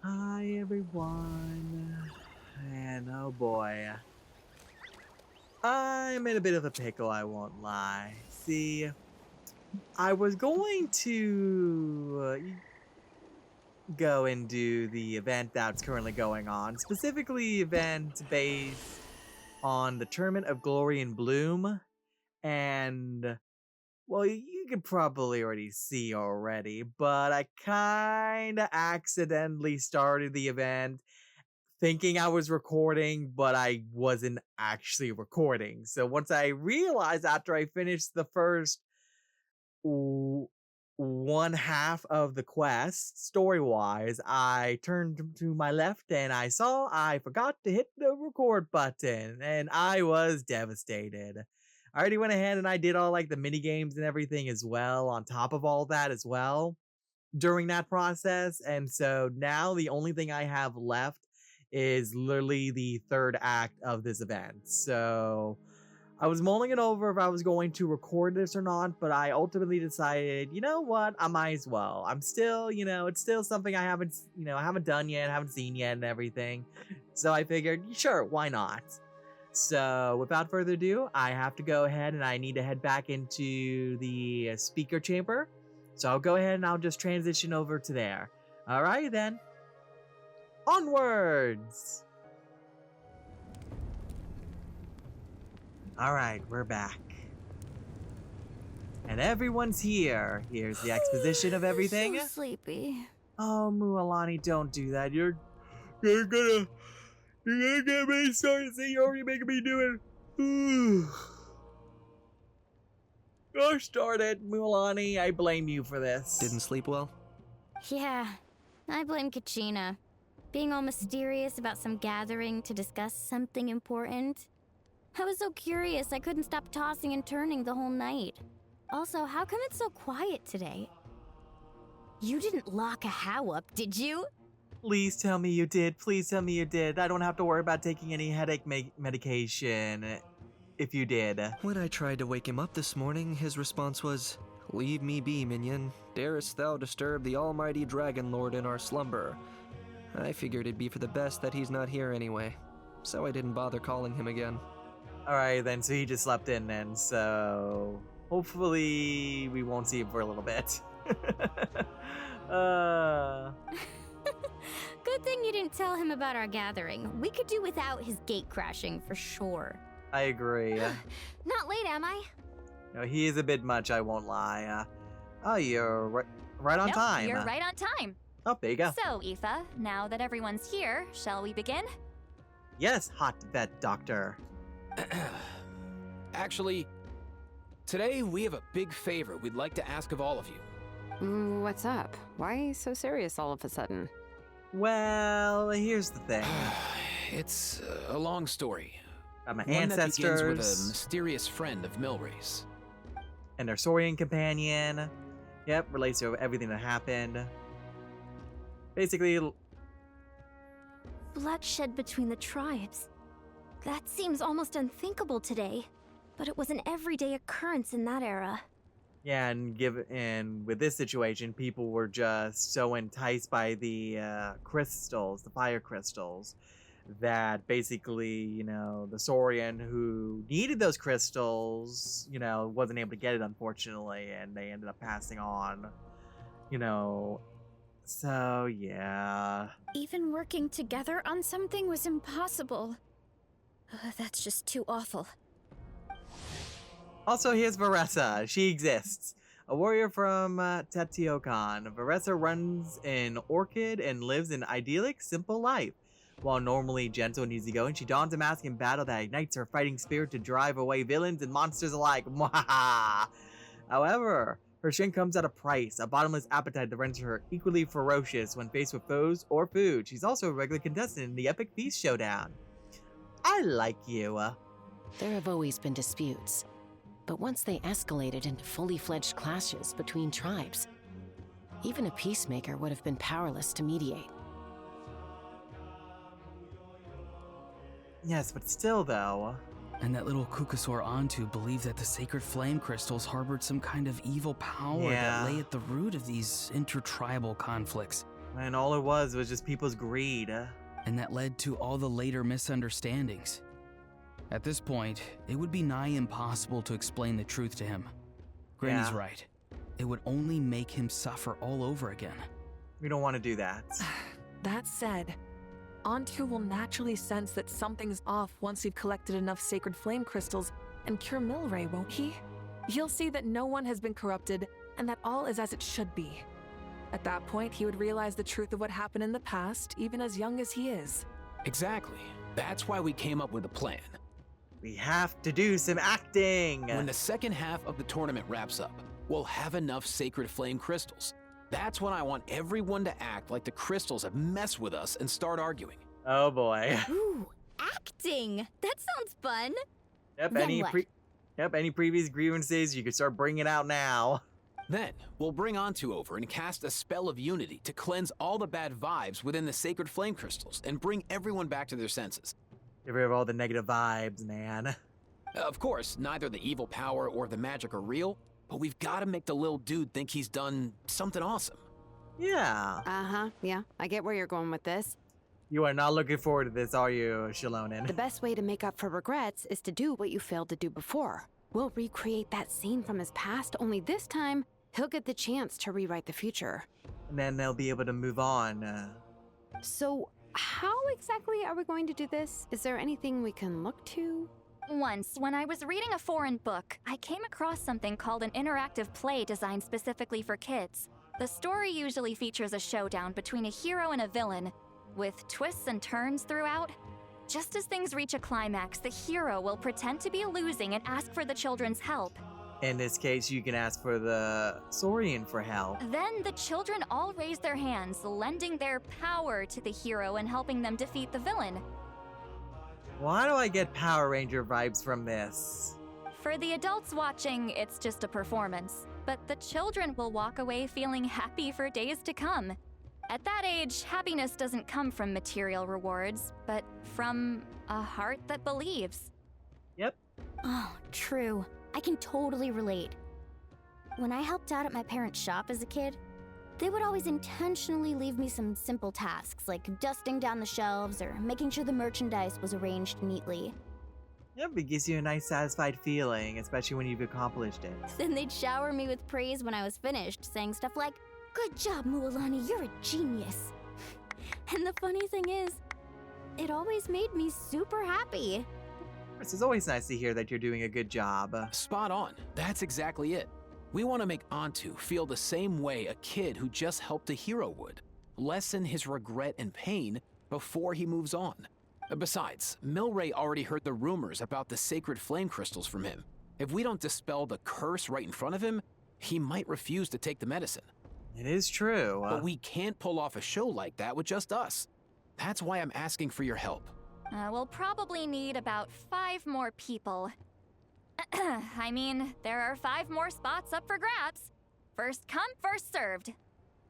Hi everyone. And oh boy, I'm in a bit of a pickle, I won't lie. See, I was going to go and do the event that's currently going on, specifically event based on the Tournament of Glory and Bloom, and well, you can probably already see already, but I kinda accidentally started the event thinking I was recording, but I wasn't actually recording. So once I realized after I finished the first w- one half of the quest, story wise, I turned to my left and I saw I forgot to hit the record button, and I was devastated. I already went ahead and I did all like the mini games and everything as well, on top of all that as well during that process. And so now the only thing I have left is literally the third act of this event. So I was mulling it over if I was going to record this or not, but I ultimately decided, you know what, I might as well. I'm still, it's still something I haven't done yet, haven't seen yet and everything. So I figured, sure, why not? So without further ado, I have to go ahead and I need to head back into the speaker chamber. So I'll go ahead and I'll just transition over to there. Alright then. Onwards! Alright, we're back. And everyone's here. Here's the exposition of everything. So sleepy. Oh, Mualani, don't do that. You're gonna get me started. See, you're already making me do it. Gosh darn it, Mualani. I blame you for this. Didn't sleep well? Yeah, I blame Kachina. Being all mysterious about some gathering to discuss something important. I was so curious I couldn't stop tossing and turning the whole night. Also, how come it's so quiet today? You didn't lock a how up, did you? Please tell me you did. Please tell me you did. I don't have to worry about taking any headache medication if you did. When I tried to wake him up this morning, his response was, "Leave me be, minion. Darest thou disturb the almighty Dragon Lord in our slumber?" I figured it'd be for the best that he's not here anyway, so I didn't bother calling him again. Alright then, so he just slept in then, so hopefully we won't see him for a little bit. Good thing you didn't tell him about our gathering. We could do without his gate crashing for sure. I agree. Not late, am I? No, he is a bit much, I won't lie. Oh, you're right on Nope, time. You're right on time. Oh, there you go. So, Aoife, now that everyone's here, shall we begin? Yes, hot vet doctor. Actually, today we have a big favor we'd like to ask of all of you. What's up? Why so serious all of a sudden? Well, here's the thing. It's a long story. My One that begins ancestors with a mysterious friend of Milray's. and their Saurian companion. Yep, relates to everything that happened. Basically, Bloodshed between the tribes. That seems almost unthinkable today, but it was an everyday occurrence in that era. yeah, and with this situation, people were just so enticed by the crystals, the fire crystals, that basically, the Saurian who needed those crystals, wasn't able to get it, unfortunately, and they ended up passing on, so yeah. Even working together on something was impossible. That's just too awful. Also, here's Varessa. She exists. A warrior from Tetiokan. Varessa runs an orchid and lives an idyllic, simple life. While normally gentle and easygoing, she dons a mask in battle that ignites her fighting spirit to drive away villains and monsters alike. Mwahaha! However, her strength comes at a price, a bottomless appetite that renders her equally ferocious when faced with foes or food. She's also a regular contestant in the Epic Feast Showdown. I like you. There have always been disputes, but once they escalated into fully fledged clashes between tribes, even a peacemaker would have been powerless to mediate. Yes, but still though. And that little Kukusor Antu believed that the sacred flame crystals harbored some kind of evil power that lay at the root of these intertribal conflicts. And all it was just people's greed. And that led to all the later misunderstandings. At this point, it would be nigh impossible to explain the truth to him. Granny's Yeah. right. It would only make him suffer all over again. We don't want to do that. That said, Antu will naturally sense that something's off once we've collected enough sacred flame crystals and cure Milray, won't he? He'll see that no one has been corrupted and that all is as it should be. At that point, he would realize the truth of what happened in the past, even as young as he is. Exactly. That's why we came up with a plan. We have to do some acting. When the second half of the tournament wraps up, we'll have enough sacred flame crystals. That's when I want everyone to act like the crystals have messed with us and start arguing. Oh boy. Ooh, acting! That sounds fun! Yep, Then any what? any previous grievances you can start bringing it out now. Then, we'll bring Antu over and cast a spell of unity to cleanse all the bad vibes within the sacred flame crystals and bring everyone back to their senses. Get rid of all the negative vibes, man. Of course, neither the evil power or the magic are real, but we've got to make the little dude think he's done something awesome. Yeah. Uh-huh, yeah. I get where you're going with this. You are not looking forward to this, are you, Shalonen? The best way to make up for regrets is to do what you failed to do before. We'll recreate that scene from his past, only this time, he'll get the chance to rewrite the future. And then they'll be able to move on. So, how exactly are we going to do this? Is there anything we can look to? Once, when I was reading a foreign book, I came across something called an interactive play designed specifically for kids. The story usually features a showdown between a hero and a villain, with twists and turns throughout. Just as things reach a climax, the hero will pretend to be losing and ask for the children's help. In this case, you can ask for the Saurian for help. Then the children all raise their hands, lending their power to the hero and helping them defeat the villain. Why do I get Power Ranger vibes from this? For the adults watching, it's just a performance, but the children will walk away feeling happy for days to come. At that age, happiness doesn't come from material rewards, but from a heart that believes. Yep. Oh, true. I can totally relate. When I helped out at my parents' shop as a kid, they would always intentionally leave me some simple tasks like dusting down the shelves or making sure the merchandise was arranged neatly. Yep, it gives you a nice satisfied feeling, especially when you've accomplished it. Then they'd shower me with praise when I was finished, saying stuff like, "Good job, Mualani, you're a genius." And the funny thing is, it always made me super happy. It's always nice to hear that you're doing a good job. Spot on. That's exactly it. We want to make Antu feel the same way a kid who just helped a hero would. Lessen his regret and pain before he moves on. Besides, Milray already heard the rumors about the sacred flame crystals from him. If we don't dispel the curse right in front of him, he might refuse to take the medicine. It is true. But we can't pull off a show like that with just us. That's why I'm asking for your help. We'll probably need about 5 more people. I mean, there are 5 more spots up for grabs. First come, first served.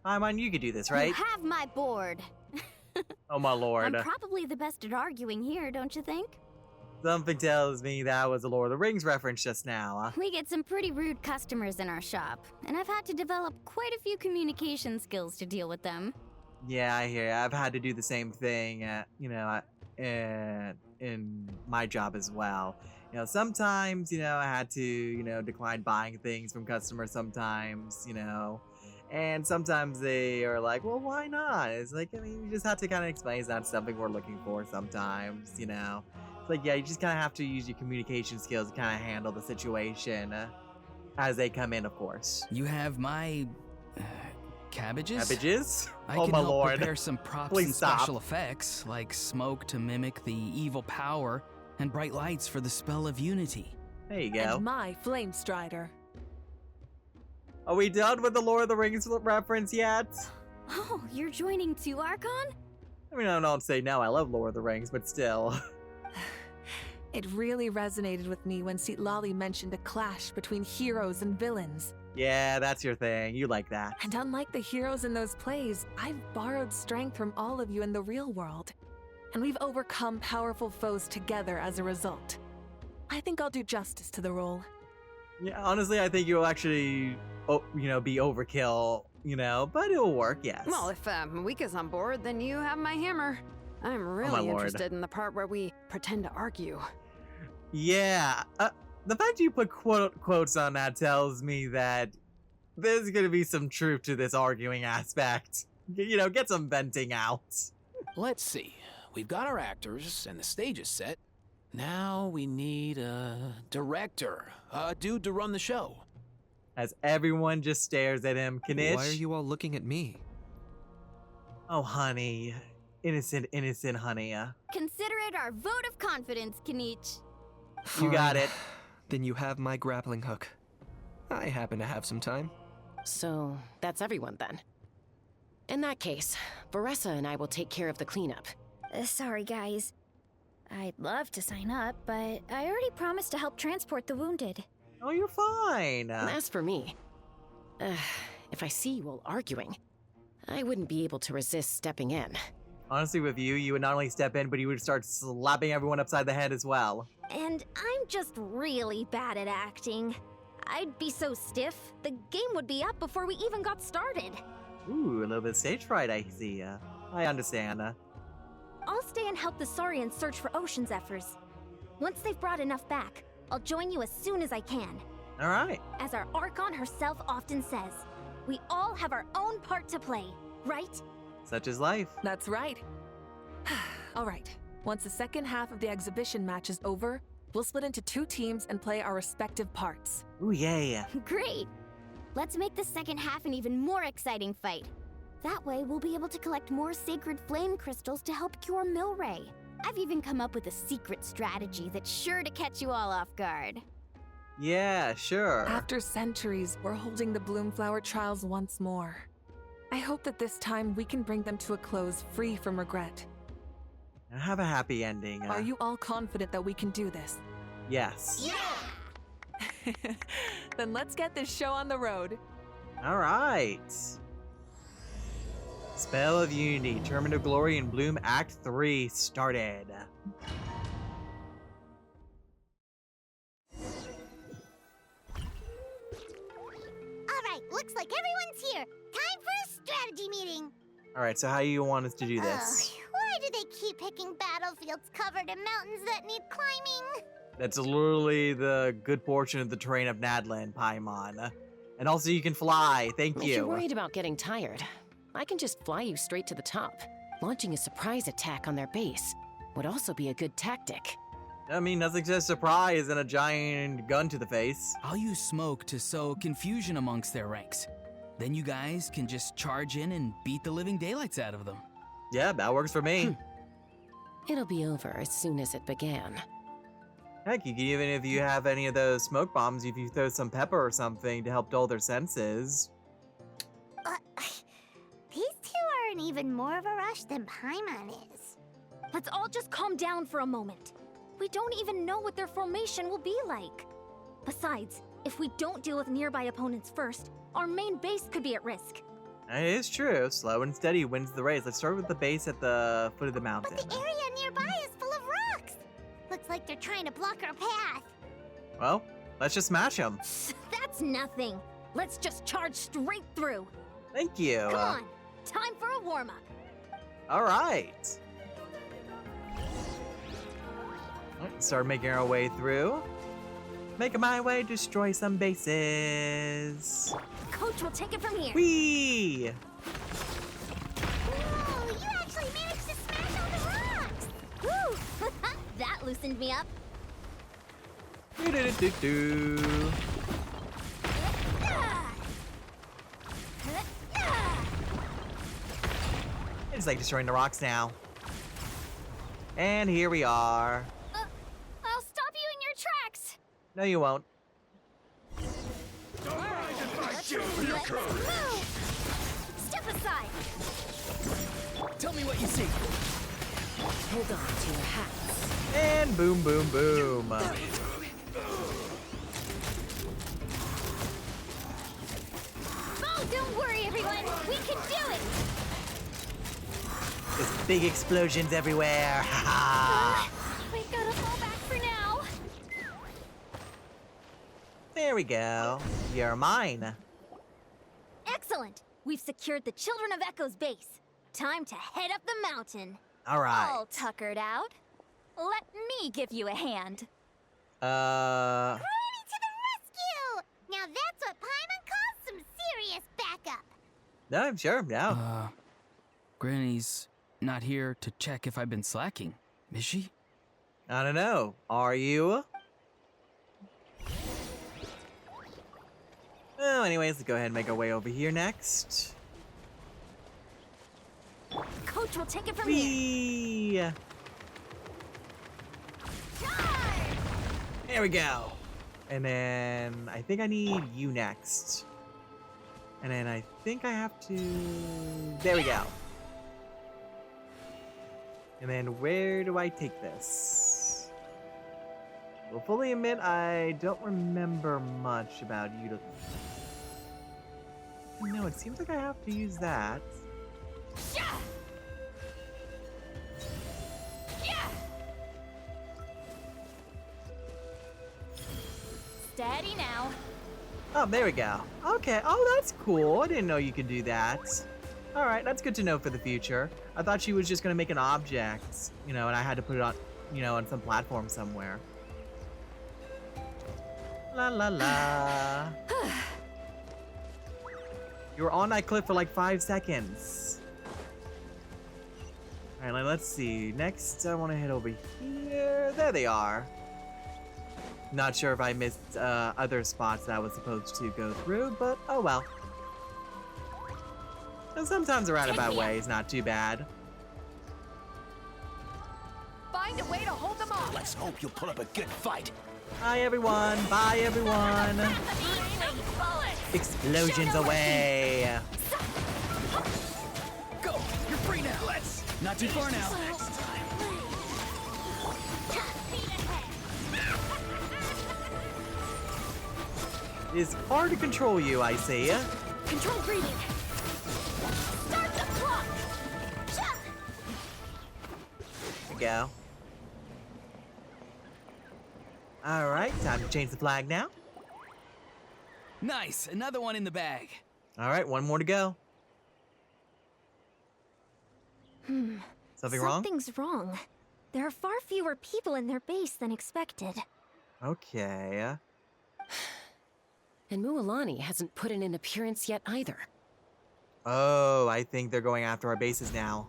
Paimon, you could do this, right? You have my board. Oh my lord. I'm probably the best at arguing here, don't you think? Something tells me that was a Lord of the Rings reference just now. We get some pretty rude customers in our shop, and I've had to develop quite a few communication skills to deal with them. Yeah, I hear you. I've had to do the same thing, in my job as well. Sometimes, I had to, decline buying things from customers sometimes, and sometimes they are like, well, why not? It's like, you just have to kind of explain it's not something we're looking for sometimes, It's like, yeah, you just kind of have to use your communication skills to kind of handle the situation as they come in, of course. You have my cabbages? Cabbages? I Oh can my help lord. prepare some props Please and stop. special effects, like smoke to mimic the evil power, and bright lights for the spell of unity. There you go. And my flame strider. Are we done with the Lord of the Rings reference yet? Oh, you're joining too, Archon? I don't say no, I love Lord of the Rings, but still. It really resonated with me when Sitlali mentioned a clash between heroes and villains. Yeah, that's your thing. You like that. And unlike the heroes in those plays, I've borrowed strength from all of you in the real world. And we've overcome powerful foes together as a result. I think I'll do justice to the role. Yeah, honestly, I think you'll actually, be overkill but it'll work, yes. Well, if Mika's on board, then you have my hammer. I'm my really lord. interested in the part where we pretend to argue. Yeah, the fact you put quotes on that tells me that there's gonna be some truth to this arguing aspect. Get some venting out. Let's see. We've got our actors and the stage is set. Now we need a director, a dude to run the show. As everyone just stares at him, Kanish. Why are you all looking at me? Oh, honey. Innocent honey. Consider it our vote of confidence, Kanich. You got Fine. it. Then you have my grappling hook. I happen to have some time. So, that's everyone then. In that case, Varessa and I will take care of the cleanup. Sorry, guys. I'd love to sign up, but I already promised to help transport the wounded. Oh, you're fine. And as for me, if I see you all arguing, I wouldn't be able to resist stepping in. Honestly, with you, you would not only step in, but you would start slapping everyone upside the head as well. And I'm just really bad at acting. I'd be so stiff, the game would be up before we even got started. Ooh, a little bit of stage fright, I see. I understand. I'll stay and help the Saurians search for Ocean Zephyrs. Once they've brought enough back, I'll join you as soon as I can. All right. As our Archon herself often says, we all have our own part to play, right? Such is life. That's right. All right. Once the second half of the exhibition match is over, we'll split into 2 teams and play our respective parts. Ooh, yeah. Great! Let's make the second half an even more exciting fight. That way, we'll be able to collect more sacred flame crystals to help cure Milray. I've even come up with a secret strategy that's sure to catch you all off guard. Yeah, sure. After centuries, we're holding the Bloomflower trials once more. I hope that this time we can bring them to a close free from regret. Have a happy ending. Are you all confident that we can do this? Yes. Yeah! Then let's get this show on the road. All right. Spell of Unity, Tournament of Glory and Bloom Act 3 started. Alright, looks like everyone's here. Time for a strategy meeting. All right, so how do you want us to do this? Why do they keep picking battlefields covered in mountains that need climbing? That's literally the good fortune of the terrain of Nadland, Paimon. And also you can fly, thank If you. you're worried about getting tired, I can just fly you straight to the top. Launching a surprise attack on their base would also be a good tactic. I mean, nothing says surprise than a giant gun to the face. I'll use smoke to sow confusion amongst their ranks. Then you guys can just charge in and beat the living daylights out of them. Yeah, that works for me. It'll be over as soon as it began. Heck, you can even if you have any of those smoke bombs, if you throw some pepper or something to help dull their senses. These two are in even more of a rush than Paimon is. Let's all just calm down for a moment. We don't even know what their formation will be like. Besides, if we don't deal with nearby opponents first, our main base could be at risk. It is true. Slow and steady wins the race. Let's start with the base at the foot of the mountain. But the area nearby is full of rocks. Looks like they're trying to block our path. Well, let's just smash them. That's nothing. Let's just charge straight through. Thank you. Come on, time for a warm-up. All right. Start making our way through. Making my way, destroy some bases. Coach will take it from here. Whee! Whoa, you actually managed to smash all the rocks! Woo! That loosened me up. Do-do-do-do-do. I just like destroying the rocks now. And here we are. I'll stop you in your tracks. No, you won't. Let's move. Step aside. Tell me what you see. Hold on to your hats. And boom, boom, boom. Oh, don't worry, everyone. We can do it. There's big explosions everywhere. Ha ha. We gotta fall back for now. There we go. You're mine. Excellent. We've secured the Children of Echo's base. Time to head up the mountain. All right. All tuckered out. Let me give you a hand. Uh. Granny to the rescue! Now that's what Paimon calls some serious backup. No, I'm sure. No. Granny's not here to check if I've been slacking, is she? I don't know. Are you? Well, anyways, let's go ahead and make our way over here next. Coach will take it from here. Whee! There we go. And then I think I need you next. And then I think I have to... There we go. And then where do I take this? Will fully admit I don't remember much about you to... No, it seems like I have to use that. Steady now. Oh, there we go. Okay. Oh, that's cool. I didn't know you could do that. All right, that's good to know for the future. I thought she was just gonna make an object, you know, and I had to put it on, you know, on some platform somewhere. La la la. You were on that cliff for like 5 seconds. All right, let's see. Next, I want to head over here. There they are. Not sure if I missed other spots that I was supposed to go through, but oh well. And sometimes a roundabout way is not too bad. Find a way to hold them off. Let's hope you'll put up a good fight. Bye everyone. Bye everyone. Explosions away. Go! You're free now. Let's. Not too far now. It's hard to control you, I see. Control breathing. Start the clock. There we go. All right, time to change the flag now. Nice, another one in the bag. All right, one more to go. Something wrong? Something's wrong. There are far fewer people in their base than expected. Okay. And Mualani hasn't put in an appearance yet either. Oh, I think they're going after our bases now.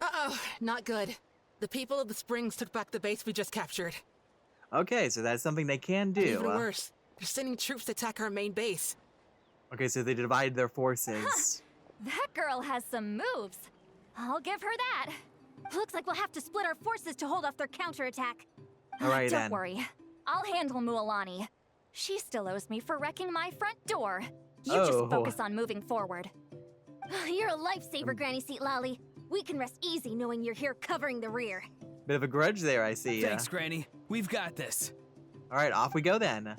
Uh-oh, not good. The people of the Springs took back the base we just captured. Okay, so that's something they can do. Even worse, they're sending troops to attack our main base. Okay, so they divided their forces. That girl has some moves. I'll give her that. Looks like we'll have to split our forces to hold off their counterattack. All right, Don't then. worry. I'll handle Mualani. She still owes me for wrecking my front door. You Oh. just focus on moving forward. You're a lifesaver, Granny Seat Lolly. We can rest easy knowing you're here covering the rear. Bit of a grudge there, I see. Thanks, Granny. We've got this. All right, off we go then.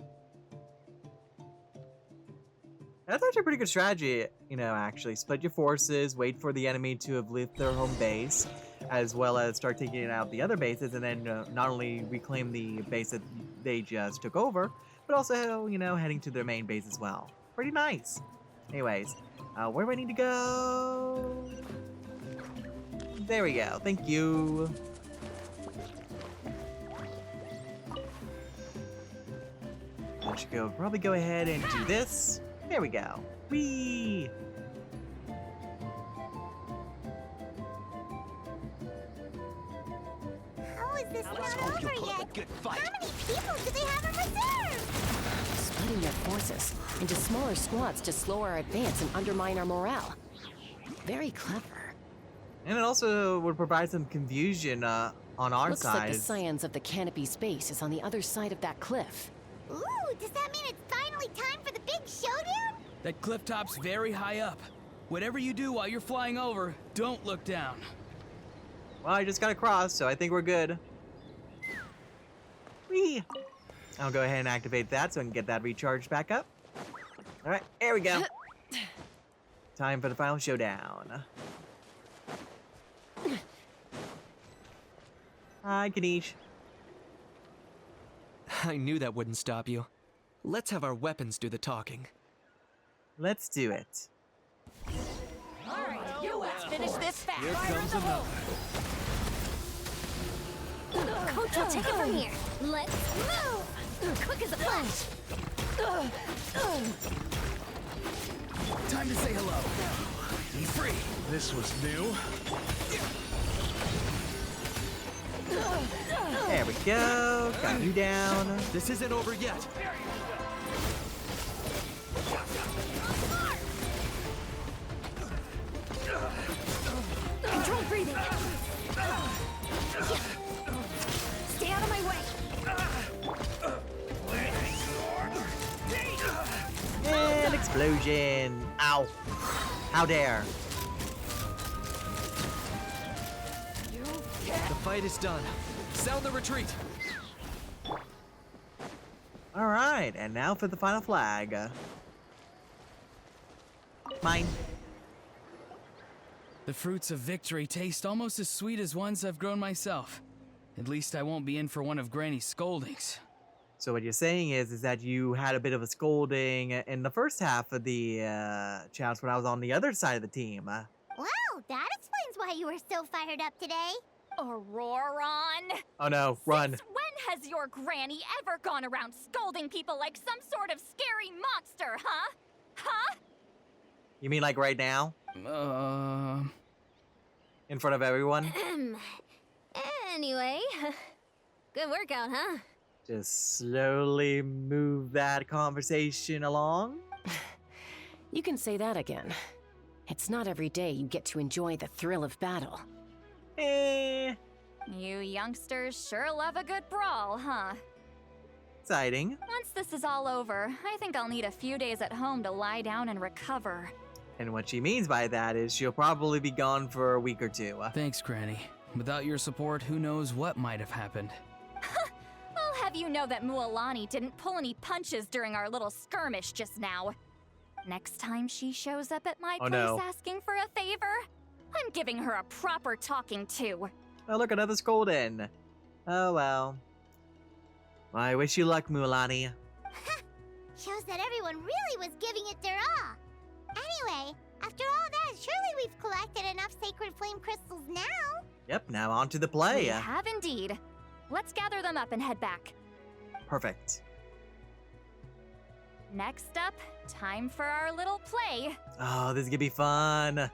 That's actually a pretty good strategy, you know, actually. Split your forces, wait for the enemy to have left their home base, as well as start taking out the other bases, and then not only reclaim the base that they just took over, but also, you know, heading to their main base as well. Pretty nice. Anyways, where do I need to go? There we go. Thank you. I should probably go ahead and do this. There we go. Whee! How is this Let's not hope over you'll put up yet? a good fight. How many people do they have in reserve? Splitting their forces into smaller squads to slow our advance and undermine our morale. Very clever. And it also would provide some confusion on our Looks side. like the scions of the canopy space is on the other side of that cliff. Ooh, does that mean it's finally time for the big showdown? That cliff top's very high up. Whatever you do while you're flying over, don't look down. Well, I just got across, so I think we're good. Whee! I'll go ahead and activate that so I can get that recharged back up. All right, here we go. Time for the final showdown. Hi, Kanish. I knew that wouldn't stop you. Let's have our weapons do the talking. Let's do it. Let's finish this fast. Here comes another. Coach will take it from here. Let's move! Quick as a flash! Time to say hello. Be free. This was new. There we go. Got you down. This isn't over yet. Control breathing! Stay out of my way! And explosion. Ow. How dare. The fight is done. Sound the retreat. Alright, and now for the final flag. Mine. The fruits of victory taste almost as sweet as ones I've grown myself. At least I won't be in for one of Granny's scoldings. So what you're saying is that you had a bit of a scolding in the first half of the challenge when I was on the other side of the team. Wow, that explains why you were so fired up today. Auroron! Oh no, run. Since when has your granny ever gone around scolding people like some sort of scary monster, huh? Huh? You mean like right now? In front of everyone? Anyway, good workout, huh? Just slowly move that conversation along. You can say that again. It's not every day you get to enjoy the thrill of battle. Eh, You youngsters sure love a good brawl, huh? exciting. Once this is all over, I think I'll need a few days at home to lie down and recover. And what she means by that is she'll probably be gone for a week or two. Thanks, Granny. Without your support, who knows what might have happened. I'll have you know that Mualani didn't pull any punches during our little skirmish just now. Next time she shows up at my Oh, place no. asking for a favor, I'm giving her a proper talking to. Oh, look, another scolding. Oh, well. I wish you luck, Mualani. Shows that everyone really was giving it their all. Anyway, after all that, surely we've collected enough sacred flame crystals now. Yep, now on to the play. We have indeed. Let's gather them up and head back. Perfect. Next up, time for our little play. Oh, this is gonna be fun.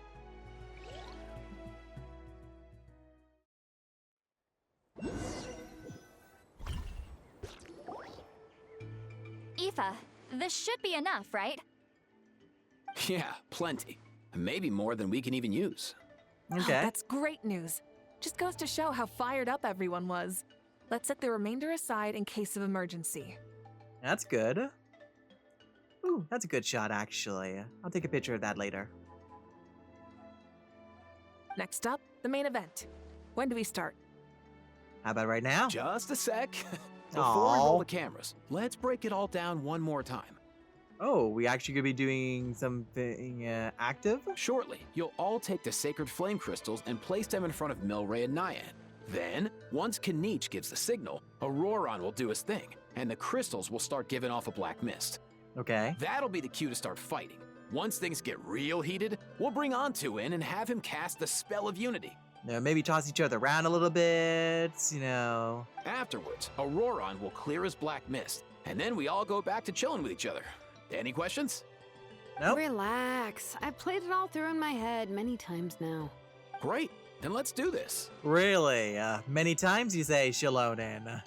Aoife, this should be enough, right? Yeah, plenty. Maybe more than we can even use. Okay. That's great news. Just goes to show how fired up everyone was. Let's set the remainder aside in case of emergency. That's good. Ooh, that's a good shot, actually. I'll take a picture of that later. Next up, the main event. When do we start? How about right now? Just a sec. Before we Aw. roll the cameras, let's break it all down one more time. Oh, we actually gonna be doing something active? Shortly, you'll all take the sacred flame crystals and place them in front of Milray and Nyan. Then, once Kanich gives the signal, Auroron will do his thing, and the crystals will start giving off a black mist. Okay. That'll be the cue to start fighting. Once things get real heated, we'll bring Antu in and have him cast the spell of unity. Maybe toss each other around a little bit, you know. Afterwards, Auroron will clear his black mist, and then we all go back to chilling with each other. Any questions? Nope. Relax. I've played it all through in my head many times now. Great, then let's do this. Really? Many times you say Shalonin.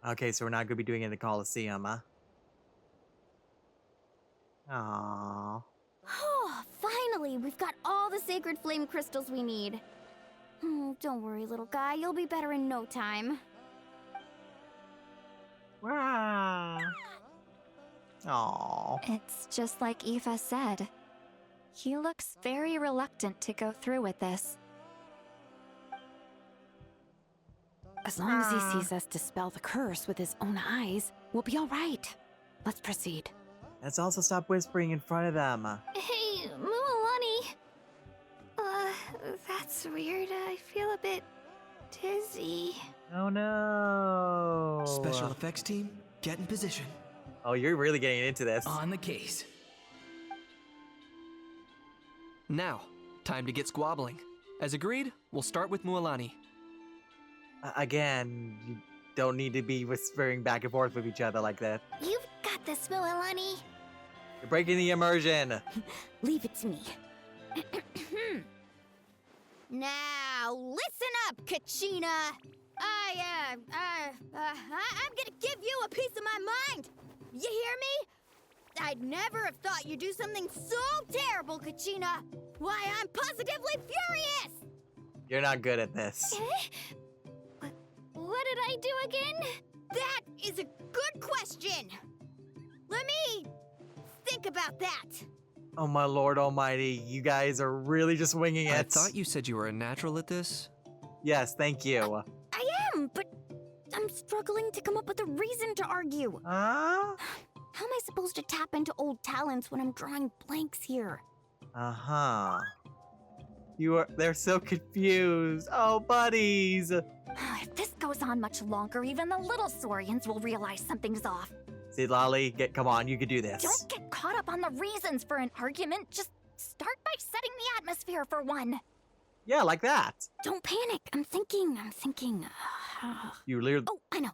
Okay, so we're not gonna be doing it in the Coliseum, huh? Aww. Oh, finally, we've got all the sacred flame crystals we need. Don't worry, little guy. You'll be better in no time. Wow. Aww. It's just like Aoife said. He looks very reluctant to go through with this. As long as he sees us dispel the curse with his own eyes, we'll be all right. Let's proceed. Let's also stop whispering in front of them. Hey, Mualani. It's weird. I feel a bit dizzy. Oh no. Special effects team, get in position. Oh, you're really getting into this. On the case. Now, time to get squabbling. As agreed, we'll start with Mualani. Again, you don't need to be whispering back and forth with each other like that. You've got this, Mualani. You're breaking the immersion. Leave it to me. Now, listen up, Kachina. I'm gonna give you a piece of my mind. You hear me? I'd never have thought you'd do something so terrible, Kachina. Why, I'm positively furious. You're not good at this. What did I do again? That is a good question. Let me think about that. Oh my lord almighty, you guys are really just winging it. I thought you said you were a natural at this. Yes, thank you. I am, but I'm struggling to come up with a reason to argue. Huh? How am I supposed to tap into old talents when I'm drawing blanks here? Uh-huh. They're so confused. Oh, buddies. If this goes on much longer, even the little Saurians will realize something's off. See, Lolly, come on, you can do this. Don't get caught up on the reasons for an argument. Just start by setting the atmosphere for one. Yeah, like that. Don't panic. I'm thinking. You literally, Oh, I know.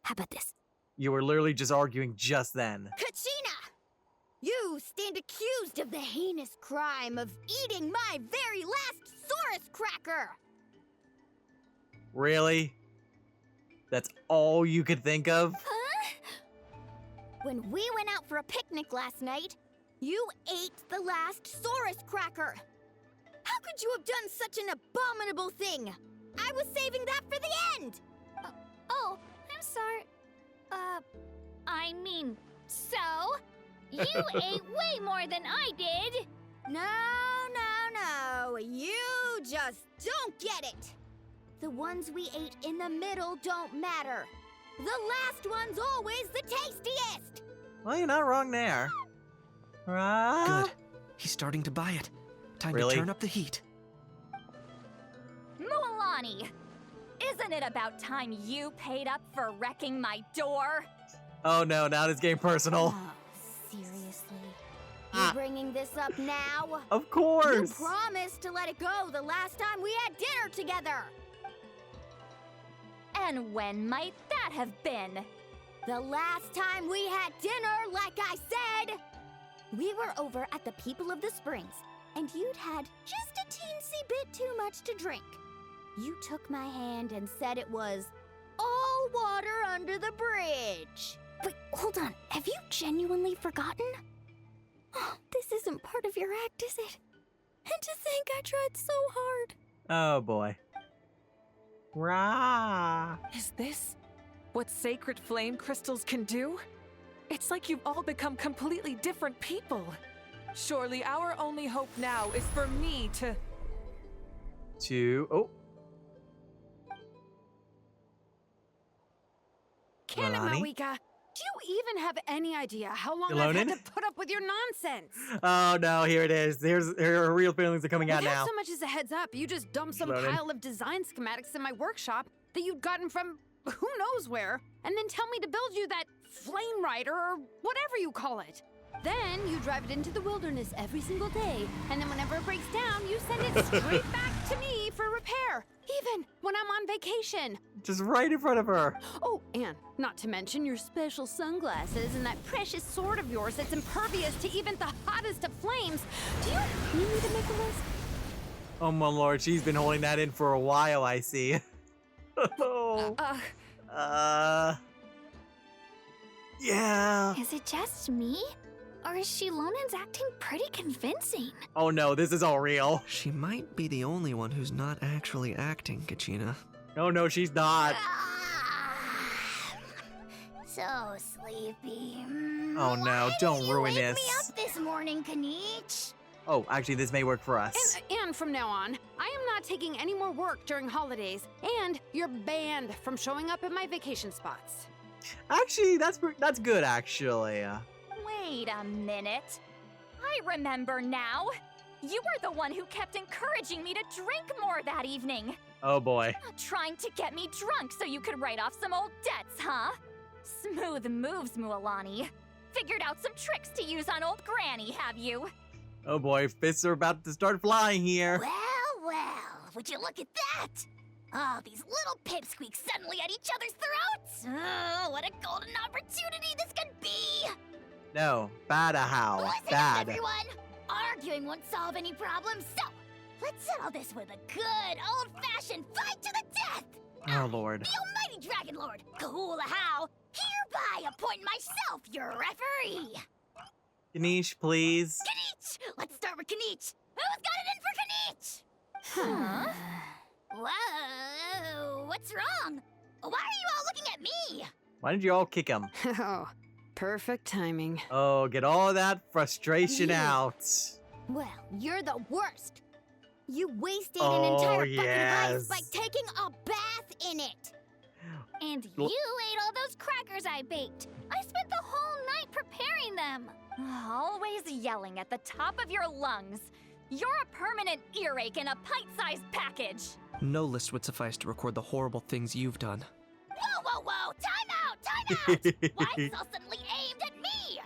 How about this? you were literally just arguing just then. Kachina! You stand accused of the heinous crime of eating my very last Saurus cracker! Really? That's all you could think of? Huh? When we went out for a picnic last night, you ate the last Saurus cracker. How could you have done such an abominable thing? I was saving that for the end! Oh, I'm sorry. I mean, so? You ate way more than I did. No. You just don't get it. The ones we ate in the middle don't matter. The last one's always the tastiest. Well, you're not wrong there. Right? Good. He's starting to buy it. Time Really? to turn up the heat. Mualani, isn't it about time you paid up for wrecking my door? Oh no, now it's getting personal. Oh, seriously? You bringing this up now? Of You course. promised to let it go the last time we had dinner together. And when might that have been? The last time we had dinner, like I said. We were over at the People of the Springs, and you'd had just a teensy bit too much to drink. You took my hand and said it was All water under the bridge. Wait, hold on. Have you genuinely forgotten? Oh, this isn't part of your act, is it? And to think I tried so hard. Oh boy. Rah. Is this what sacred flame crystals can do? It's like you've all become completely different people. Surely our only hope now is for me to... Oh. Canna Milani? Mawika, do you even have any idea how long I've had Ilonin? to put up with your nonsense? Oh no, here it is. Here her real feelings are coming out Without now. so much as a heads up, you just dumped some Ilonin. pile of design schematics in my workshop that you'd gotten from who knows where, and then tell me to build you that flame rider or whatever you call it. Then you drive it into the wilderness every single day, and then whenever it breaks down, you send it straight back to me for repair, even when I'm on vacation. Just right in front of her. Oh, and not to mention your special sunglasses and that precious sword of yours that's impervious to even the hottest of flames. Do you need me to make a list? Oh my lord, she's been holding that in for a while, I see. Oh. Yeah. Is it just me? Or is Shilonen's acting pretty convincing? Oh no, this is all real. She might be the only one who's not actually acting, Kachina. Oh no, she's not. So sleepy. Oh no, don't ruin Wake this. me up this morning, Kanich. Oh, actually, this may work for us. And from now on, I am not taking any more work during holidays, and you're banned from showing up at my vacation spots. Actually, that's good, actually. Wait a minute. I remember now. You were the one who kept encouraging me to drink more that evening. Oh boy. Trying to get me drunk so you could write off some old debts, huh? Smooth moves, Mualani. Figured out some tricks to use on old Granny, have you? Oh boy, fists are about to start flying here. Well, well, would you look at that? Oh, these little pipsqueaks suddenly at each other's throats? Oh, what a golden opportunity this could be! No, bad a how. Listen up, Bad. everyone! Arguing won't solve any problems, so let's settle this with a good old-fashioned fight to the death! Oh lord. The almighty Dragon Lord, Kahula How, hereby appoint myself your referee! Ganesh, please. Kanich! Let's start with Kanich! Who's got it in for Kanich? Huh? Whoa, what's wrong? Why are you all looking at me? Why did you all kick him? Oh, perfect timing. Oh, get all that frustration You. out. Well, you're the worst. You wasted Oh, an entire bucket yes. of ice by taking a bath in it. And L- you ate all those crackers I baked. I spent the whole night preparing them. Always yelling at the top of your lungs. You're a permanent earache in a pint-sized package. No list would suffice to record the horrible things you've done. Whoa, whoa, whoa! Time out! Time out! Why is it all suddenly aimed at me?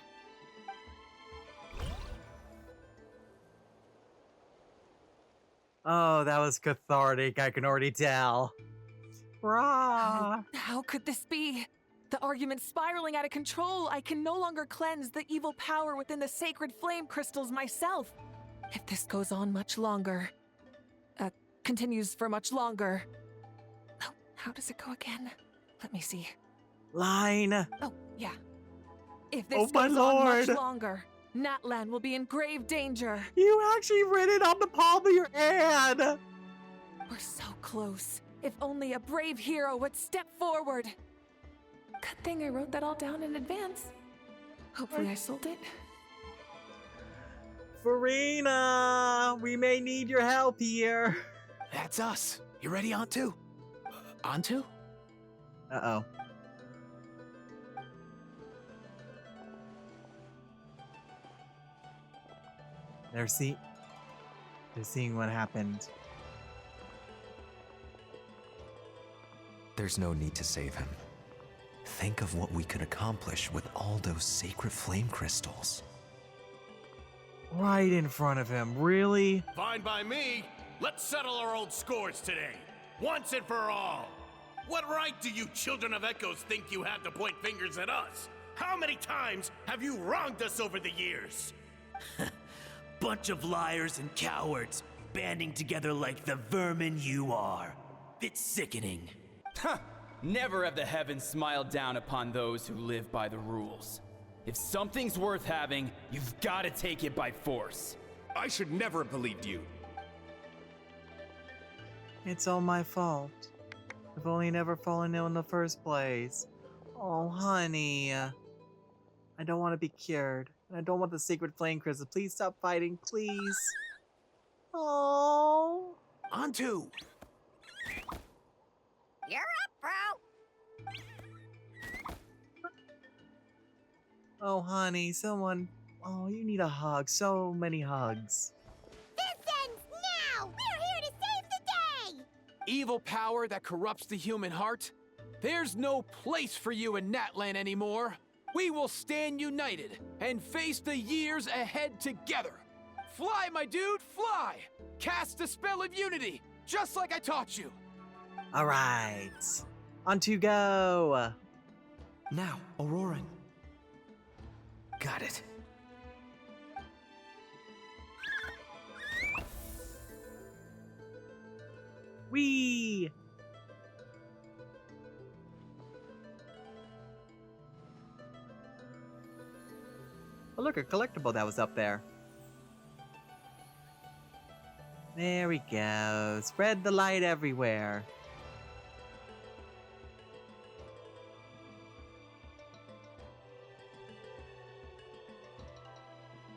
Oh, that was cathartic, I can already tell. Rah! How could this be? The argument's spiraling out of control. I can no longer cleanse the evil power within the sacred flame crystals myself. If this goes on much longer, continues for much longer. Oh, how does it go again? Let me see. Line. Oh, yeah. If this Oh, my goes on much lord. longer, Natlan will be in grave danger. You actually read it on the palm of your hand. We're so close. If only a brave hero would step forward. Good thing I wrote that all down in advance. Hopefully I sold it. Farina, we may need your help here. That's us. You ready, Antu? Antu? Uh-oh. They're seeing what happened. There's no need to save him. Think of what we could accomplish with all those sacred flame crystals. Right in front of him, really? Fine by me. Let's settle our old scores today. Once and for all. What right do you children of Echoes think you have to point fingers at us? How many times have you wronged us over the years? Bunch of liars and cowards, banding together like the vermin you are. It's sickening. Huh! Never have the heavens smiled down upon those who live by the rules. If something's worth having, you've gotta take it by force. I should never have believed you. It's all my fault. I've only never fallen ill in the first place. Oh, honey. I don't want to be cured. And I don't want the sacred flame crystal. Please stop fighting, please. Oh. Antu! You're up, bro. Oh, honey, someone. Oh, you need a hug. So many hugs. This ends now! We're here to save the day! Evil power that corrupts the human heart? There's no place for you in Natlan anymore. We will stand united and face the years ahead together. Fly, my dude, fly! Cast the spell of unity, just like I taught you. All right. On to go. Now, Auroran. Got it. Whee! Oh, look, a collectible that was up there. There we go. Spread the light everywhere.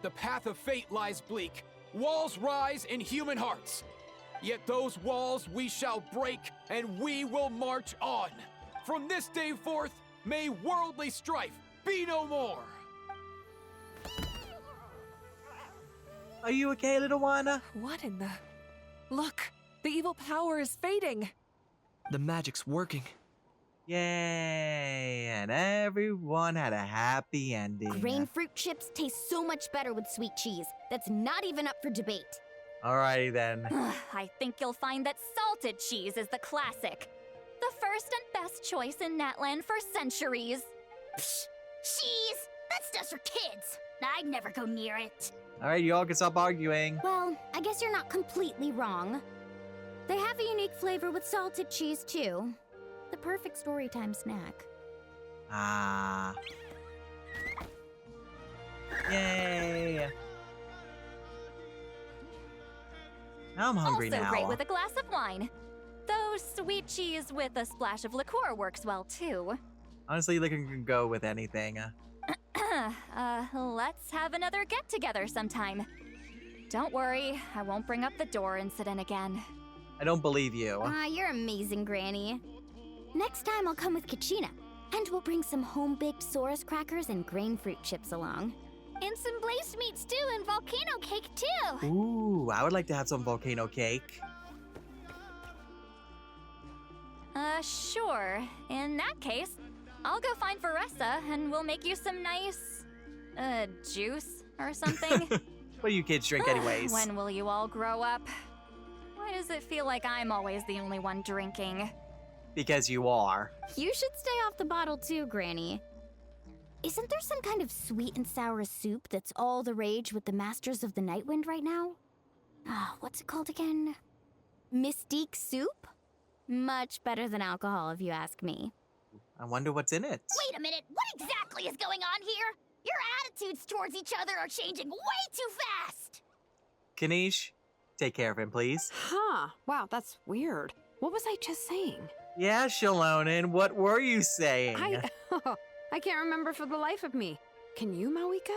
The path of fate lies bleak. Walls rise in human hearts. Yet those walls we shall break, and we will march on. From this day forth, may worldly strife be no more. Are you okay, little one? What in the... Look! The evil power is fading! The magic's working. Yay! And everyone had a happy ending. Grain fruit chips taste so much better with sweet cheese. That's not even up for debate. Alrighty then. I think you'll find that salted cheese is the classic. The first and best choice in Natland for centuries. Psh, cheese! That's just for kids. I'd never go near it. Alright, you all can stop arguing. Well, I guess you're not completely wrong. They have a unique flavor with salted cheese, too. The perfect storytime snack. Ah. Yay! Now I'm hungry Also now. great with a glass of wine. Though sweet cheese with a splash of liqueur works well, too. Honestly, liquor can go with anything. Let's have another get-together sometime. Don't worry, I won't bring up the door incident again. I don't believe you. You're amazing, Granny. Next time I'll come with Kachina, and we'll bring some home-baked Saurus crackers and grain fruit chips along. And some blazed meat stew and volcano cake, too. Ooh, I would like to have some volcano cake. Sure. In that case, I'll go find Varessa and we'll make you some nice, juice or something. What do you kids drink anyways? When will you all grow up? Why does it feel like I'm always the only one drinking? Because you are. You should stay off the bottle too, Granny. Isn't there some kind of sweet and sour soup that's all the rage with the Masters of the Nightwind right now? What's it called again? Mystique soup? Much better than alcohol, if you ask me. I wonder what's in it. Wait a minute, what exactly is going on here? Your attitudes towards each other are changing way too fast! Kanish, take care of him, please. Huh. Wow, that's weird. What was I just saying? Yeah, Shalonen, what were you saying? I can't remember for the life of me. Can you, Mawika?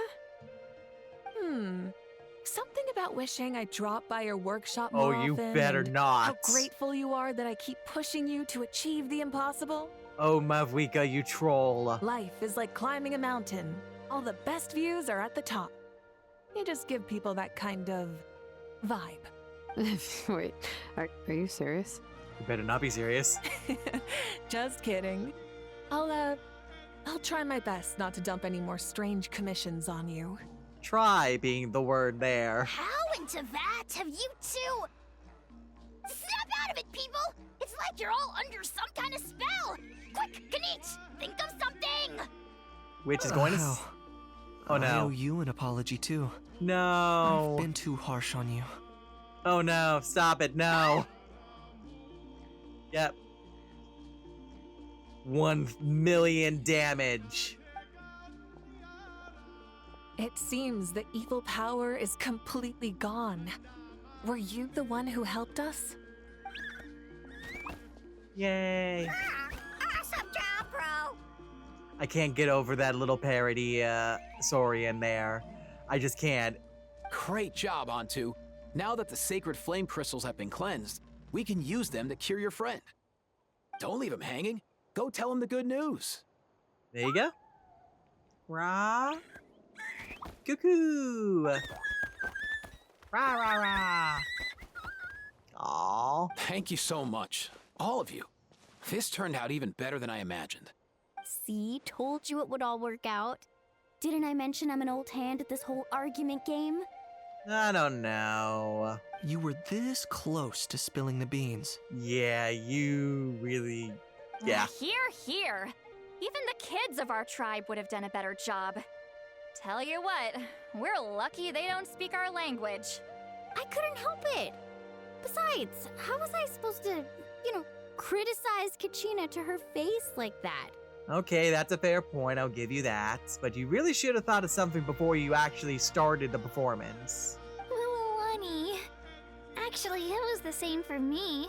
Something about wishing I dropped by your workshop Oh, more you often, better and not. How grateful you are that I keep pushing you to achieve the impossible. Oh, Mavwika, you troll. Life is like climbing a mountain. All the best views are at the top. You just give people that kind of vibe. Wait, are you serious? You better not be serious. Just kidding. I'll try my best not to dump any more strange commissions on you. Try being the word there. How into that have you two... Snap out of it, people! It's like you're all under some kind of spell! Quick, Kanich, think of something! Which is going to... Oh I no. owe you an apology too. No. I've been too harsh on you. Oh no, stop it, no. Yep. 1 million damage. It seems the evil power is completely gone. Were you the one who helped us? Yay. Awesome job, bro! I can't get over that little parody, Saurian there. I just can't. Great job, Antu. Now that the sacred flame crystals have been cleansed, we can use them to cure your friend. Don't leave him hanging. Go tell him the good news. There you go. Rah. Cuckoo. Rah, rah, rah. Aww. Thank you so much, all of you. This turned out even better than I imagined. See, told you it would all work out. Didn't I mention I'm an old hand at this whole argument game? I don't know. You were this close to spilling the beans. Yeah, you really... Yeah. Here. Even the kids of our tribe would have done a better job. Tell you what, we're lucky they don't speak our language. I couldn't help it. Besides, how was I supposed to, criticize Kachina to her face like that? Okay, that's a fair point, I'll give you that. But you really should have thought of something before you actually started the performance. Honey. Actually, it was the same for me.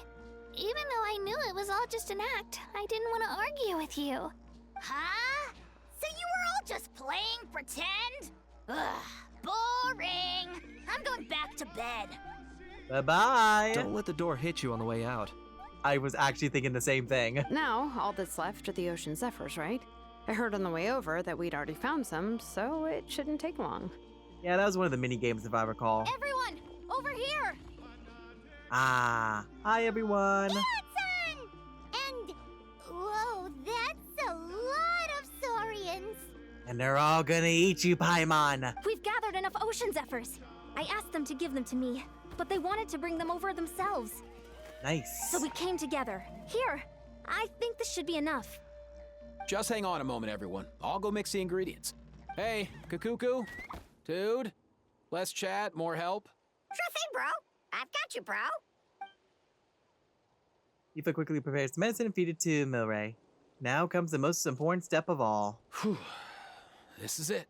Even though I knew it was all just an act, I didn't want to argue with you. Huh? So you were all just playing pretend? Ugh, boring. I'm going back to bed. Bye-bye. Don't let the door hit you on the way out. I was actually thinking the same thing. Now, all that's left are the ocean zephyrs, right? I heard on the way over that we'd already found some, so it shouldn't take long. Yeah, that was one of the mini games if I recall. Everyone, over here! Ah, hi everyone. And whoa, that's a lot of saurians. And they're all gonna eat you, Paimon. We've gathered enough ocean zephyrs. I asked them to give them to me, but they wanted to bring them over themselves. Nice. So we came together. Here, I think this should be enough. Just hang on a moment, everyone. I'll go mix the ingredients. Hey, Kakuku, dude, less chat, more help. Sure thing, bro. I've got you, bro. Tifa quickly prepares the medicine and feed it to Milray. Now comes the most important step of all. Whew. This is it.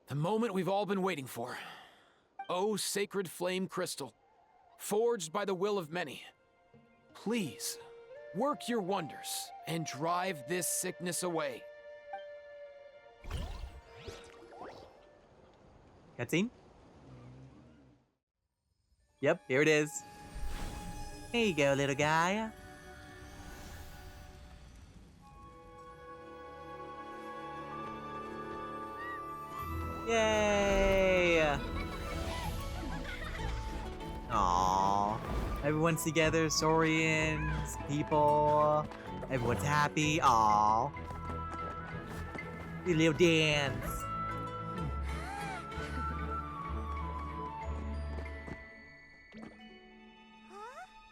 The moment we've all been waiting for. Oh, sacred flame crystal, forged by the will of many. Please, work your wonders and drive this sickness away. Cutscene? Yep, here it is. Here you go, little guy. Yay! Aww. Everyone's together, Saurians, people. Everyone's happy. Aww. Do a little dance.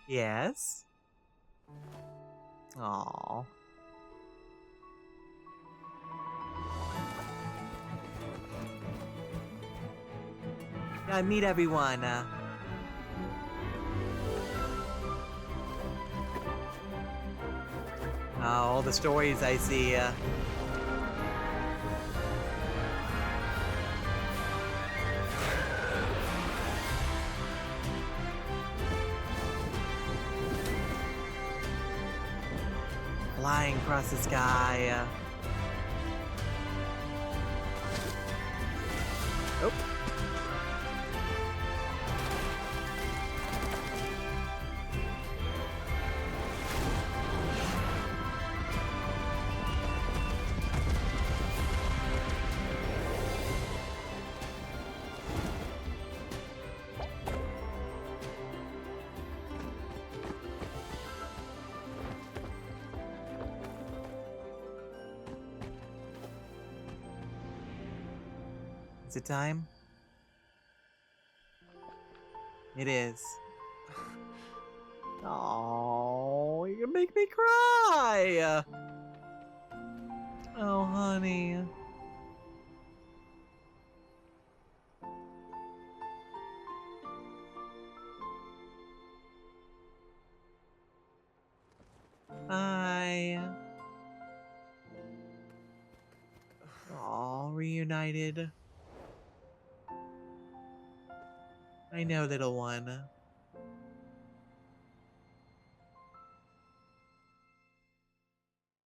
Yes? Aww. Gotta meet everyone. All the stories I see. Flying across the sky. Oh. Is it time? It is. Oh, you're gonna make me cry! Oh, honey. Bye. All reunited. I know, little one.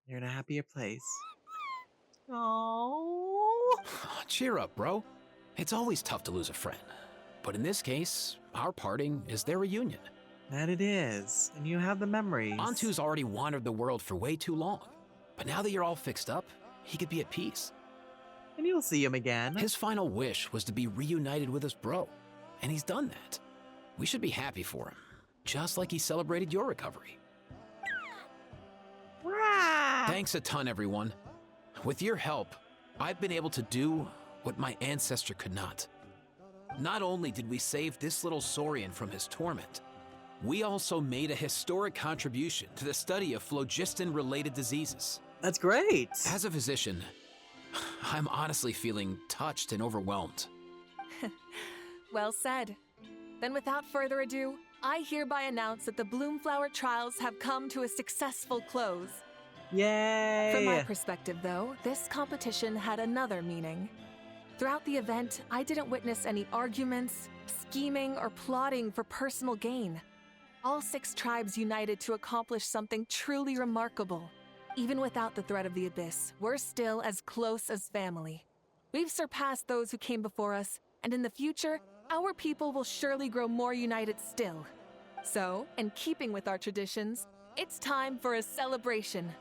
You're in a happier place. Oh. Cheer up, bro. It's always tough to lose a friend. But in this case, our parting is their reunion. That it is. And you have the memories. Antu's already wandered the world for way too long. But now that you're all fixed up, he could be at peace. And you'll see him again. His final wish was to be reunited with us, bro. And he's done that. We should be happy for him. Just like he celebrated your recovery. Thanks a ton, everyone. With your help, I've been able to do what my ancestor could not. Not only did we save this little Saurian from his torment, we also made a historic contribution to the study of phlogiston-related diseases. That's great. As a physician, I'm honestly feeling touched and overwhelmed. Well said. Then without further ado, I hereby announce that the Bloomflower trials have come to a successful close. Yay! From my perspective, though, this competition had another meaning. Throughout the event, I didn't witness any arguments, scheming, or plotting for personal gain. All 6 tribes united to accomplish something truly remarkable. Even without the threat of the Abyss, we're still as close as family. We've surpassed those who came before us, and in the future, our people will surely grow more united still. So, in keeping with our traditions, it's time for a celebration.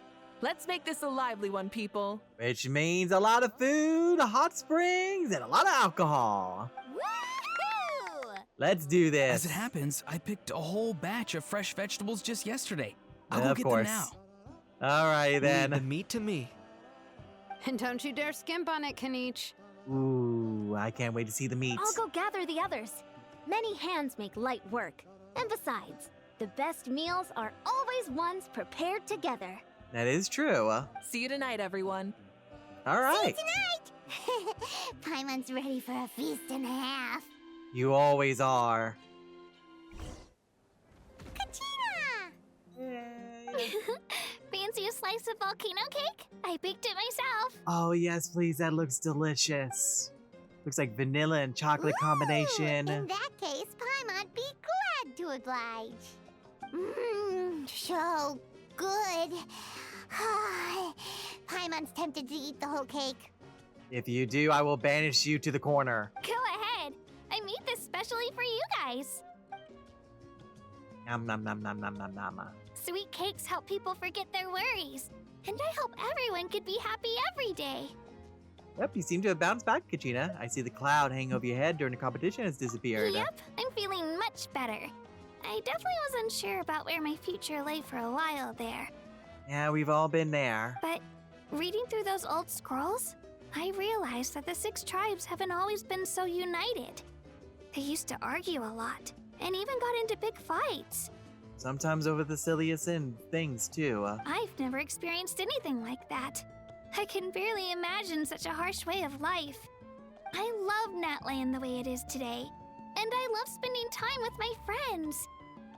Let's make this a lively one, people. Which means a lot of food, hot springs, and a lot of alcohol. Woohoo! Let's do this. As it happens, I picked a whole batch of fresh vegetables just yesterday. I'll go Of get course. them now. Alrighty Leave the then. meat to me. And don't you dare skimp on it, Kanich. Ooh, I can't wait to see the meat. I'll go gather the others. Many hands make light work. And besides, the best meals are always ones prepared together. That is true. See you tonight, everyone. Alright. Tonight! Paimon's ready for a feast and a half. You always are. Kachina! Fancy a slice of volcano cake? I baked it myself. Oh, yes, please. That looks delicious. Looks like vanilla and chocolate combination. In that case, Paimon'd be glad to oblige. Mmm, so good. Paimon's tempted to eat the whole cake. If you do, I will banish you to the corner. Go ahead. I made this specially for you guys. Nom nom nom nom nom nom nom. Sweet cakes help people forget their worries. And I hope everyone could be happy every day. Yep, you seem to have bounced back, Kachina. I see the cloud hanging over your head during the competition has disappeared. Yep, I'm feeling much better. I definitely was unsure about where my future lay for a while there. Yeah, we've all been there. But reading through those old scrolls, I realized that the 6 tribes haven't always been so united. They used to argue a lot, and even got into big fights. Sometimes over the silliest things, too. I've never experienced anything like that. I can barely imagine such a harsh way of life. I love Natland the way it is today, and I love spending time with my friends.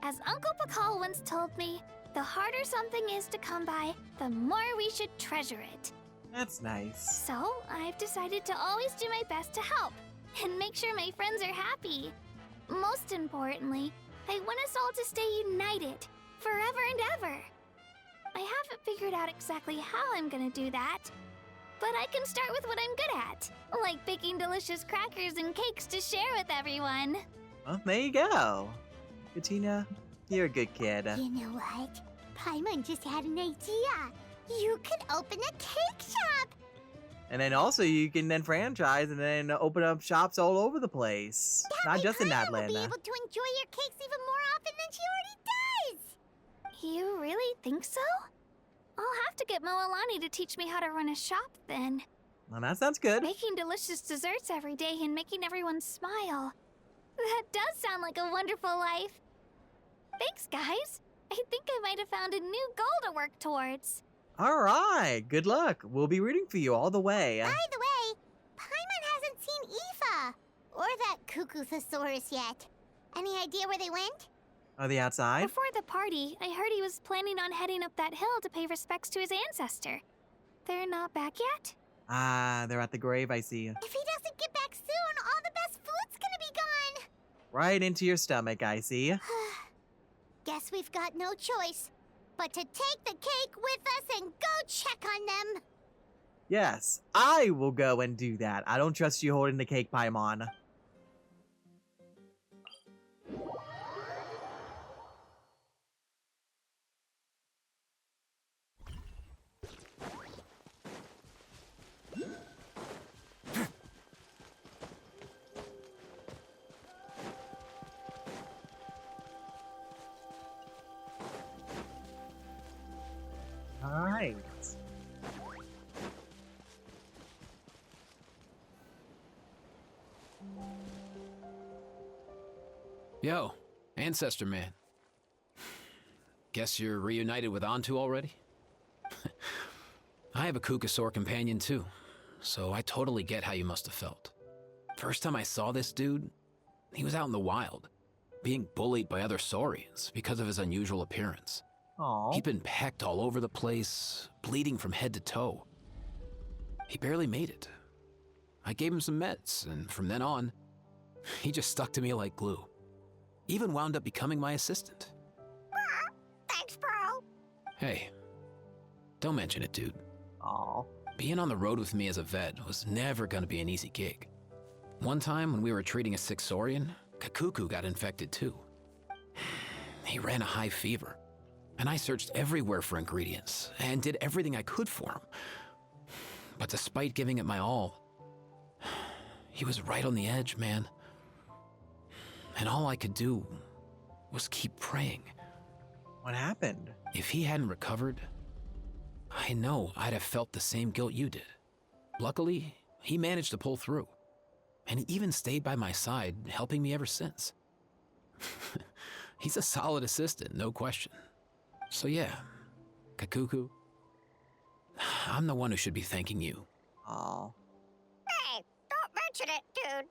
As Uncle Pakal once told me, the harder something is to come by, the more we should treasure it. That's nice. So, I've decided to always do my best to help, and make sure my friends are happy. Most importantly, I want us all to stay united, forever and ever. I haven't figured out exactly how I'm gonna do that, but I can start with what I'm good at, like baking delicious crackers and cakes to share with everyone. Well, there you go. Kachina, you're a good kid. You know what? Paimon just had an idea. You could open a cake shop. And then also you can then franchise and then open up shops all over the place. Not just in Anna will Natland. be able to enjoy your cakes even more often than she already does. You really think so? I'll have to get Moalani to teach me how to run a shop then. Well, that sounds good. Making delicious desserts every day and making everyone smile. That does sound like a wonderful life. Thanks, guys. I think I might have found a new goal to work towards. All right, good luck. We'll be rooting for you all the way. By the way, Paimon hasn't seen Aoife or that cuckoo thesaurus yet. Any idea where they went? Are they outside? Before the party, I heard he was planning on heading up that hill to pay respects to his ancestor. They're not back yet? Ah, they're at the grave, I see. If he doesn't get back soon, all the best food's gonna be gone. Right into your stomach, I see. Guess we've got no choice but to take the cake with us and go check on them. Yes, I will go and do that. I don't trust you holding the cake, Paimon. All right. Yo, Ancestor Man. Guess you're reunited with Antu already? I have a Kukasaur companion too, so I totally get how you must have felt. First time I saw this dude, he was out in the wild, being bullied by other saurians because of his unusual appearance. Aww. He'd been pecked all over the place, bleeding from head to toe. He barely made it. I gave him some meds, and from then on, he just stuck to me like glue. Even wound up becoming my assistant. Thanks, bro. Hey, don't mention it, dude. Aww. Being on the road with me as a vet was never gonna be an easy gig. One time when we were treating a sick saurian, Kakuku got infected too. He ran a high fever. And I searched everywhere for ingredients and did everything I could for him. But despite giving it my all, he was right on the edge, man. And all I could do was keep praying. What happened? If he hadn't recovered, I know I'd have felt the same guilt you did. Luckily, he managed to pull through. And he even stayed by my side, helping me ever since. He's a solid assistant, no question. So yeah, Kakuku, I'm the one who should be thanking you. Aw. Hey, don't mention it, dude.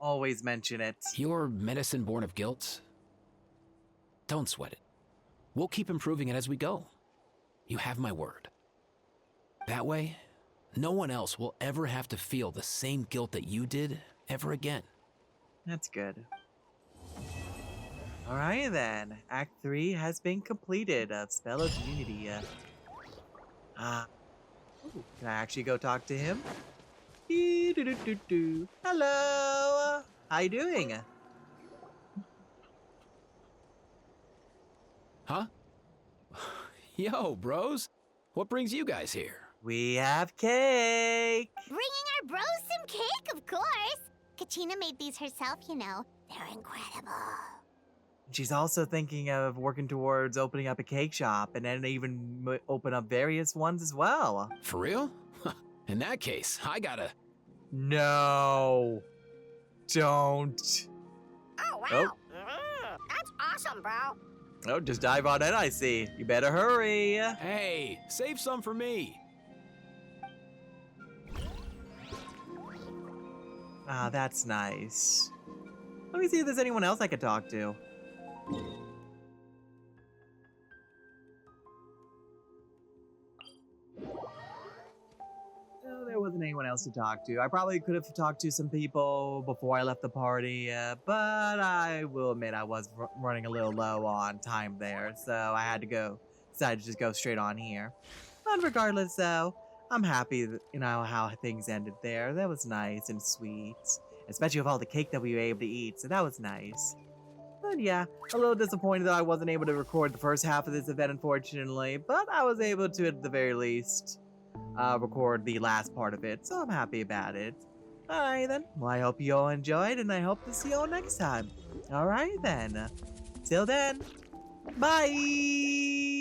Always mention it. Your medicine born of guilt? Don't sweat it. We'll keep improving it as we go. You have my word. That way, no one else will ever have to feel the same guilt that you did ever again. That's good. Alright then. Act 3 has been completed of Spell of Unity. Can I actually go talk to him? Hello! How you doing? Huh? Yo, bros. What brings you guys here? We have cake! Bringing our bros some cake, of course. Kachina made these herself, you know. They're incredible. She's also thinking of working towards opening up a cake shop and then even open up various ones as well. For real? In that case, I gotta... No. Don't. Oh, wow. Oh. That's awesome, bro. Oh, just dive on in, I see. You better hurry. Hey, save some for me. Ah, that's nice. Let me see if there's anyone else I could talk to. No, there wasn't anyone else to talk to. I probably could have talked to some people before I left the party, but I will admit I was running a little low on time there, so I had to decided to just go straight on here. But regardless, though, I'm happy that, how things ended there. That was nice and sweet, especially with all the cake that we were able to eat, so that was nice. But yeah, a little disappointed that I wasn't able to record the first half of this event, unfortunately, but I was able to, at the very least, record the last part of it, so I'm happy about it. Alright then, well I hope you all enjoyed, and I hope to see you all next time. Alright then, till then, bye!